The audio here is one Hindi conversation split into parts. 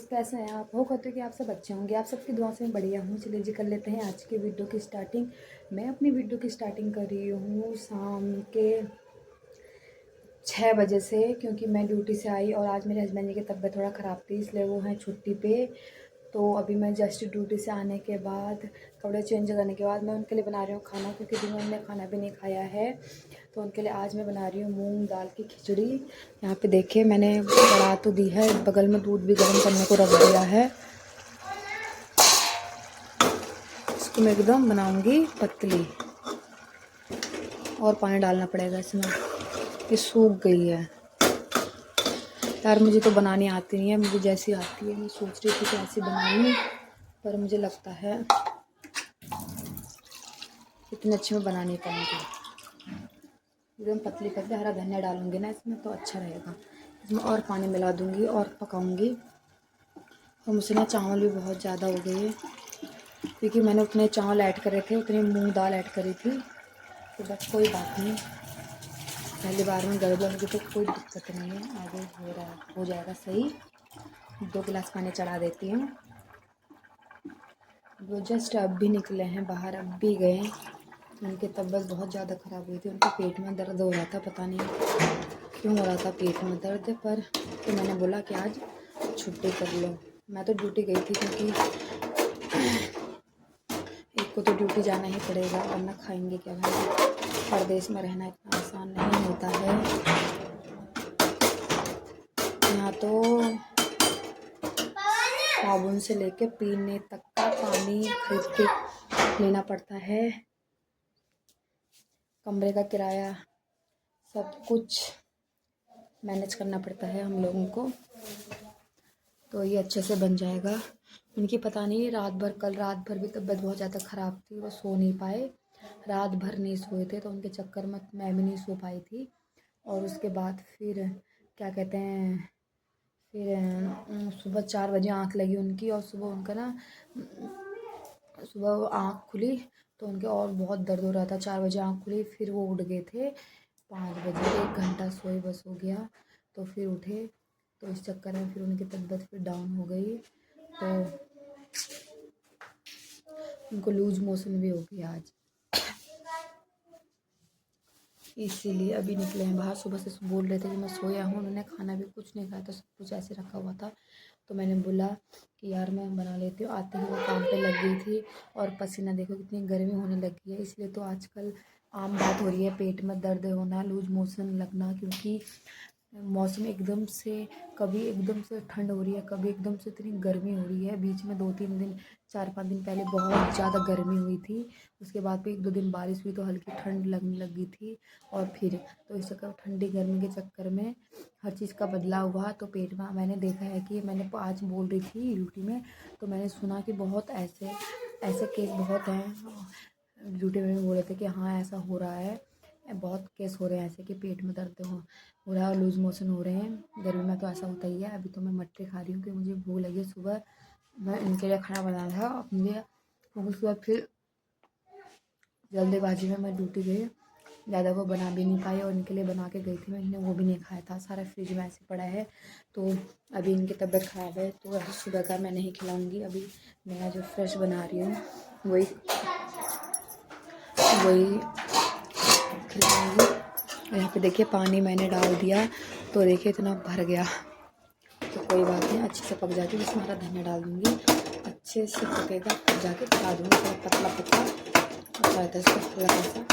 कैसे हैं आप? हो कहते कि आप सब अच्छे होंगे, आप सबकी दुआ से मैं बढ़िया हूँ। चलिए जी कर लेते हैं आज की वीडियो की स्टार्टिंग। मैं अपनी वीडियो की स्टार्टिंग कर रही हूँ शाम के 6 बजे से, क्योंकि मैं ड्यूटी से आई और आज मेरे हस्बैंड जी की तबीयत थोड़ा ख़राब थी, इसलिए वो हैं छुट्टी पे। तो अभी मैं जस्ट ड्यूटी से आने के बाद कपड़े चेंज करने के बाद मैं उनके लिए बना रही हूँ खाना, क्योंकि दिन में उन्होंने खाना भी नहीं खाया है। तो उनके लिए आज मैं बना रही हूँ मूंग दाल की खिचड़ी। यहाँ पे देखिए मैंने बढ़ा तो दी है, बगल में दूध भी गर्म करने को रख दिया है। इसको मैं एकदम बनाऊँगी पतली, और पानी डालना पड़ेगा इसमें, ये सूख गई है यार। मुझे तो बनानी आती नहीं है, मुझे जैसी आती है मैं सोच रही थी कि ऐसी बनाऊँ, पर मुझे लगता है इतने अच्छे में बना नहीं पाऊँगी। एकदम पतली करके हरा धनिया डालूँगी ना इसमें तो अच्छा रहेगा। इसमें और पानी मिला दूँगी और पकाऊँगी। और मुझसे ना चावल भी बहुत ज़्यादा हो गए, क्योंकि मैंने उतने चावल ऐड करे थे, उतनी मूंग दाल ऐड करी थी। तो बस कोई बात नहीं, पहली बार में गड़बड़ होगी तो कोई दिक्कत नहीं है, आगे हो जाएगा सही। 2 गिलास पानी चढ़ा देती हूँ। वो जस्ट अब भी निकले हैं बाहर, अब भी गए। उनकी तबीयत बहुत ज़्यादा ख़राब हुई थी, उनके पेट में दर्द हो रहा था, पता नहीं क्यों हो रहा था पेट में दर्द। पर तो मैंने बोला कि आज छुट्टी कर लो। मैं तो ड्यूटी गई थी, क्योंकि एक को तो ड्यूटी जाना ही पड़ेगा, वरना खाएंगे क्या भाई। परदेश में रहना इतना आसान नहीं होता है। यहाँ तो साबुन से लेके पीने तक का पानी खरीद के लेना पड़ता है, कमरे का किराया सब कुछ मैनेज करना पड़ता है हम लोगों को। तो ये अच्छे से बन जाएगा। उनकी पता नहीं कल रात भर भी तबीयत बहुत ज़्यादा ख़राब थी, वो सो नहीं पाए, रात भर नहीं सोए थे, तो उनके चक्कर में मैं भी नहीं सो पाई थी। और उसके बाद फिर क्या कहते हैं, फिर सुबह 4 बजे आँख लगी उनकी, और सुबह उनका ना सुबह आँख खुली तो उनके और बहुत दर्द हो रहा था। 4 बजे आँख खुली, फिर वो उठ गए थे 5 बजे। 1 घंटा सोए बस हो गया, तो फिर उठे। तो इस चक्कर में फिर उनकी तबीयत फिर डाउन हो गई, तो उनको लूज मोशन भी हो गया आज, इसीलिए अभी निकले हैं बाहर। सुबह से बोल रहे थे कि मैं सोया हूँ, उन्होंने खाना भी कुछ नहीं खाया था, सब कुछ ऐसे रखा हुआ था। तो मैंने बोला कि यार मैं बना लेती हूँ। आते ही वो काम पे लग गई थी, और पसीना देखो कितनी गर्मी होने लगी है। इसलिए तो आजकल आम बात हो रही है पेट में दर्द होना, लूज मोशन लगना, क्योंकि मौसम एकदम से, कभी एकदम से ठंड हो रही है, कभी एकदम से इतनी गर्मी हो रही है। बीच में 2-3 दिन 4-5 दिन पहले बहुत ज़्यादा गर्मी हुई थी, उसके बाद भी 1-2 दिन बारिश हुई तो हल्की ठंड लगने लगी थी। और फिर तो इस चक्कर ठंडी गर्मी के चक्कर में हर चीज़ का बदलाव हुआ, तो पेट में मैंने देखा है कि मैंने आज बोल रही थी ड्यूटी में, तो मैंने सुना कि बहुत ऐसे ऐसे केस बहुत हैं। ड्यूटी में बोल रहे थे कि हाँ ऐसा हो रहा है, बहुत केस हो रहे हैं ऐसे कि पेट में दर्द हो रहा है और लूज़ मोशन हो रहे हैं। गर्मी में तो ऐसा होता ही है। अभी तो मैं मटके खा रही हूँ क्योंकि मुझे भूख लगी है। सुबह मैं इनके लिए खाना बनाया था अपने लिए, उसके बाद फिर जल्दीबाजी में मैं ड्यूटी गई, ज़्यादा वो बना भी नहीं पाई, और इनके लिए बना के गई थी मैं, इन्हें वो भी नहीं खाया था, सारा फ्रिज में ऐसे पड़ा है। तो अभी इनकी तबीयत ख़राब है, तो अभी सुबह का मैं नहीं खिलाऊँगी। अभी मैं जो फ्रेश बना रही हूँ वही खिलाऊँगी। यहाँ पे देखिए पानी मैंने डाल दिया, तो देखिए इतना भर गया, तो कोई बात नहीं, अच्छे से पक जाती है। इसमें हरा धनिया डाल दूँगी, अच्छे से पकेगा, फिर जाके खिला दूँगी। थोड़ा पतला पतला रहता है इसको हल्का सा।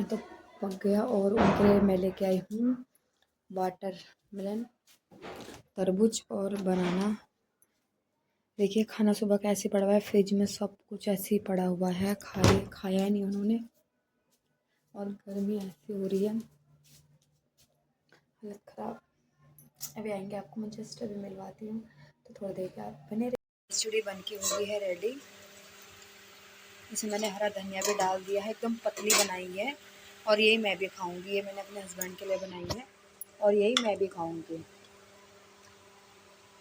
तो पक गया, और उनके लिए मैं लेके आई हूँ वाटरमेलन, तरबूज और बनाना। देखिए खाना सुबह का ऐसे पड़ा हुआ है फ्रिज में, सब कुछ ऐसे ही पड़ा हुआ है, खाया नहीं उन्होंने। और गर्मी ऐसी हो रही है, हालत ख़राब। अभी आएंगे, आपको मैं जस्ट अभी मिलवाती हूँ, तो थोड़ी देर के आप बने रहिए। खिचड़ी बन के हो गई है रेडी। इसमें मैंने हरा धनिया भी डाल दिया है, एकदम पतली बनाई है, और यही मैं भी खाऊंगी। ये मैंने अपने हस्बैंड के लिए बनाई है, और यही मैं भी खाऊंगी।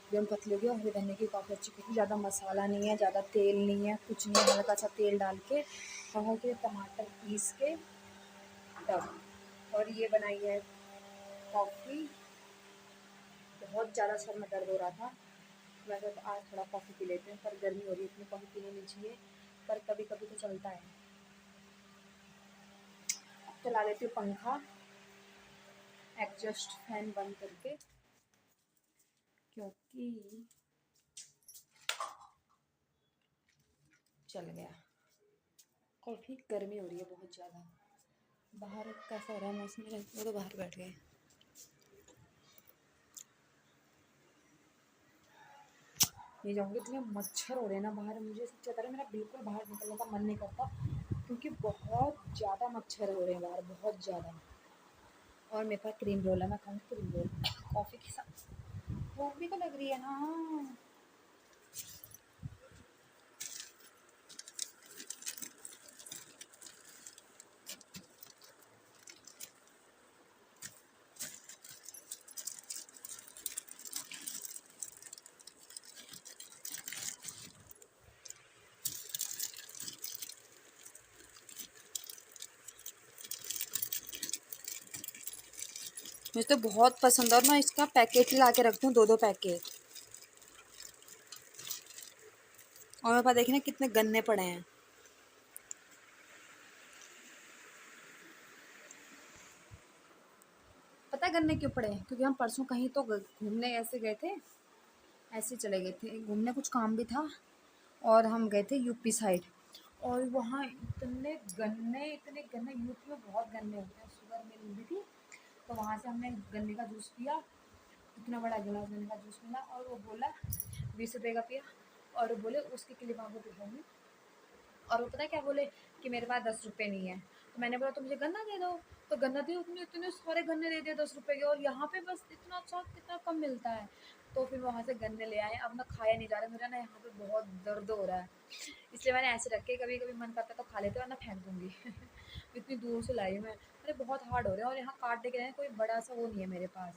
एकदम पतली होगी, और हरे धनिया की काफ़ी अच्छी क्योंकि ज़्यादा मसाला नहीं है, ज़्यादा तेल नहीं है, कुछ नहीं है। हल्का सा तेल डाल के, हल्के टमाटर पीस के तब, और ये बनाई है कॉफ़ी। बहुत ज़्यादा सर में दर्द हो रहा था, मैं तो आज थोड़ा कॉफ़ी पी लेते हैं, पर गर्मी हो रही है इतनी कॉफ़ी पीनी नहीं चाहिए, पर कभी कभी तो चलता है। अब चला लेती हूँ पंखा, एग्जॉस्ट फैन बंद करके, क्योंकि चल गया। काफ़ी गर्मी हो रही है बहुत ज़्यादा। बाहर कैसा हो रहा है मौसम, वो तो बाहर बैठ गए। नहीं जाऊँगी, इतने मच्छर हो रहे हैं ना बाहर, मुझे सच्ची बता रही मेरा बिल्कुल बाहर निकलने का मन नहीं करता, क्योंकि बहुत ज़्यादा मच्छर हो रहे हैं बाहर, बहुत ज़्यादा। और मेरे पास क्रीम रोल है, मैं खाऊँगी क्रीम रोल कॉफ़ी के साथ। भूख भी तो लग रही है ना। मुझे तो बहुत पसंद है, और मैं इसका पैकेट ला के रखती हूँ, 2-2 पैकेट। और मेरे पास देखिए ना कितने गन्ने पड़े हैं। पता है गन्ने क्यों पड़े हैं? क्योंकि हम परसों कहीं तो घूमने ऐसे गए थे, ऐसे चले गए थे घूमने, कुछ काम भी था, और हम गए थे यूपी साइड, और वहाँ इतने गन्ने यूपी में बहुत गन्ने होते हैं। शुगर मिल भी थी, तो वहाँ से हमने गन्ने का जूस पिया, इतना बड़ा गिलास गन्ने का जूस मिला, और वो बोला 20 रुपये का पिया, और वो बोले उसके क्लिप आपको दिखाऊंगी, और वो पता है क्या बोले कि मेरे पास 10 रुपये नहीं है। तो मैंने बोला तो मुझे गन्ना दे दो, तो गन्ना दिए, उसने इतने सारे गन्ने दे दिए 10 रुपये के, और यहाँ पे बस इतना अच्छा कितना कम मिलता है। तो फिर वहाँ से गन्ने ले आए। अब ना खाया नहीं जा रहा, मेरा ना यहाँ पे बहुत दर्द हो रहा है, इसलिए मैंने ऐसे रखे, कभी कभी मन करता है तो खा लेते, वरना फेंक दूँगी। इतनी दूर से लाई मैं, अरे बहुत हार्ड हो रहे हैं, और यहाँ काटने के लिए कोई बड़ा सा वो नहीं है मेरे पास।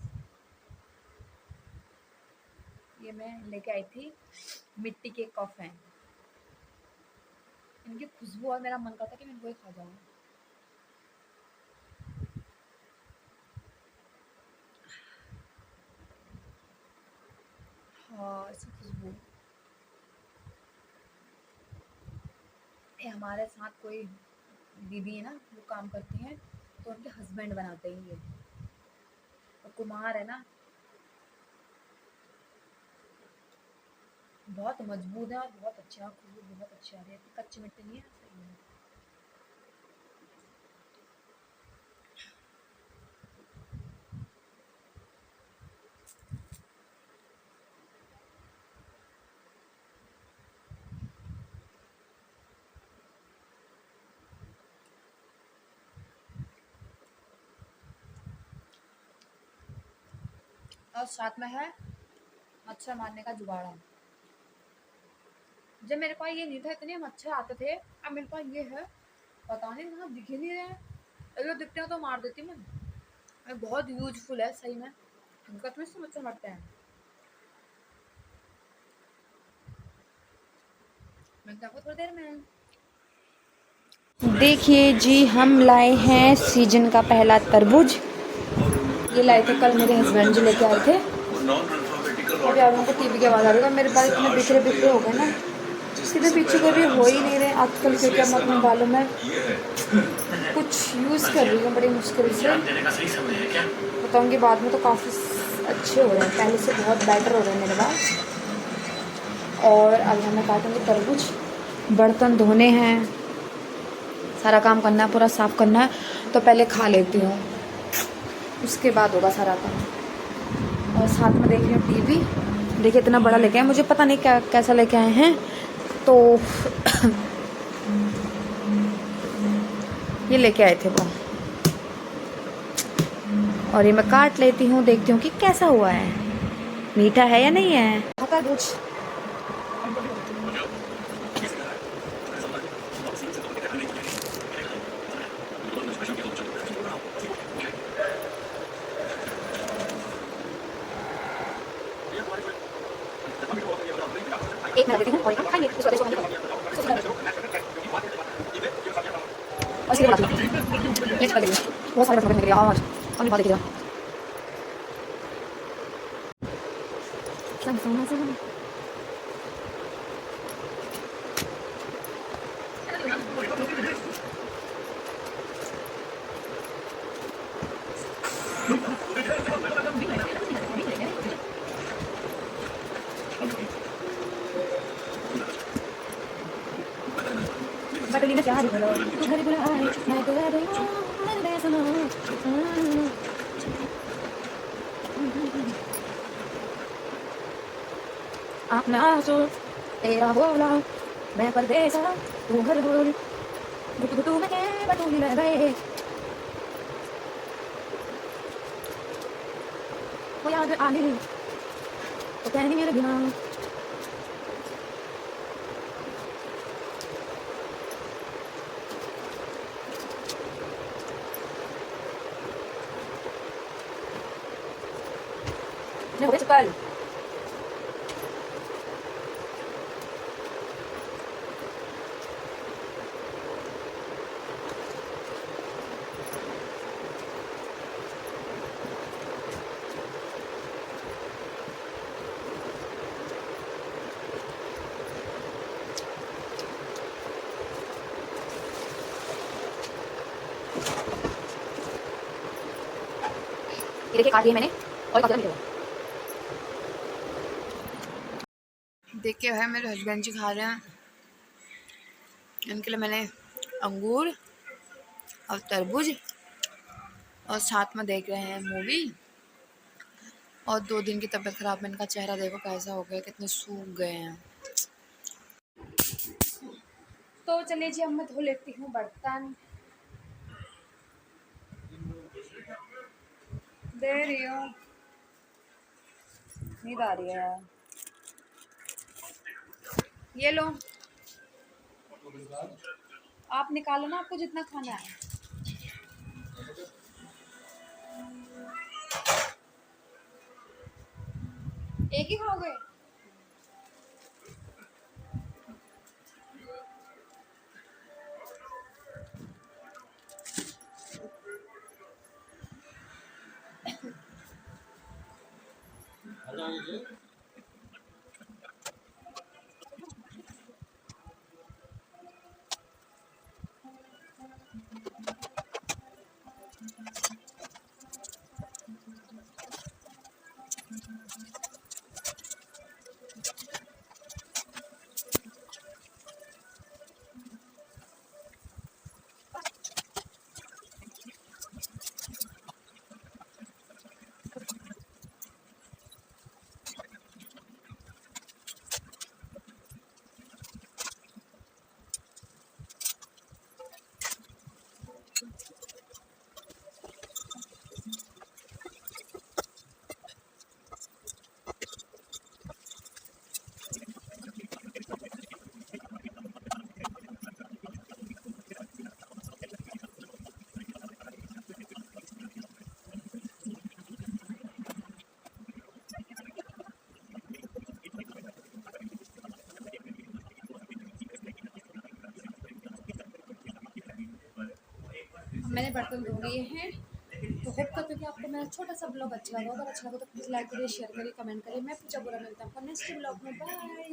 ये मैं लेके आई थी मिट्टी के कप हैं, इनकी खुशबू, और मेरा मन करता कि मैं इनको ही खा जाऊँ। हाँ, इसकी खुशबू। ये हमारे साथ कोई दीदी है ना, वो काम करती हैं, तो उनके हस्बैंड बनाते हैं ये, और कुम्हार है ना, बहुत मजबूत है और बहुत अच्छा, खुशबू बहुत अच्छी आ रही है, कच्ची मिट्टी नहीं है, सही है। और साथ में है मच्छर मारने का जुगाड़। जब मेरे पास ये नहीं था, इतने मच्छर आते थे, अब मेरे पास ये है, पता नहीं कहाँ दिख ही नहीं रहे, अगर दिखते हैं तो मार देती मैं। ये बहुत यूजफुल है सही में, हकीकत में इससे मच्छर मरते हैं। मिलते हैं आपको थोड़ी देर में। देखिए जी, हम लाए हैं सीजन का पहला तरबूज। ये लाए थे कल, मेरे हस्बैंड जी लेके आए थे। अभी आप लोगों को टीवी की आवाज़ आ रही है, मेरे बाल इतने बिखरे बिखरे हो गए ना, सीधे पीछे को भी हो ही नहीं रहे आजकल, क्योंकि मैं अपने बालों में कुछ यूज़ कर रही हूँ बड़ी मुश्किल से। बताऊँगी बाद में, तो काफ़ी अच्छे हो रहे हैं, पहले से बहुत बेटर हो रहे हैं मेरे बाल। और अभी हमें काटूँगी तरबूज, बर्तन धोने हैं, सारा काम करना है, पूरा साफ़ करना है, तो पहले खा लेती हूँ, उसके बाद होगा सारा काम। और साथ में देख रही हूँ टीवी। देखिए इतना बड़ा लेके आए, मुझे पता नहीं क्या कैसा लेके आए हैं, तो ये लेके आए थे वो, और ये मैं काट लेती हूँ, देखती हूँ कि कैसा हुआ है, मीठा है या नहीं है। कुछ एक मिनट देती हूँ, और खाएंगे उसको देखो, और सीधे बनाती हूँ। बहुत सारे बर्तन निकले यार, और नहीं बात देखिएगा सब सोना से बटली में क्या बोलो तू घर बुला आए मैं तो याद हूं मेरे दे सुनो अपना आंसू तेरा बोला मैं परदेसा तू घर बोल गुट गुटू में के बटूली ले गए वो याद आने तो कहनी मेरे बिना ने हो गए चुकल ये देखिए काट दिए मैंने और काट दिया देखिए है मेरे हस्बैंड जी खा रहे हैं इनके लिए मैंने अंगूर और तरबूज और साथ में देख रहे हैं मूवी और 2 दिन की तबीयत खराब में इनका चेहरा देखो कैसा हो गया कितने सूख गए हैं। तो चलिए जी अब मैं धो लेती हूँ बर्तन दे रही हूँ नींद आ रही है ये लो आप निकालो ना आपको जितना खाना है एक ही खाओगे मैंने बर्तन धो लिए हैं तो होप करती हूँ कि आपको मेरा छोटा सा ब्लॉग अच्छा लगा अगर अच्छा लगा तो प्लीज़ लाइक करिए शेयर करिए कमेंट करिए मैं पूजा बुरा मिलता हूँ नेक्स्ट ब्लॉग में बाय।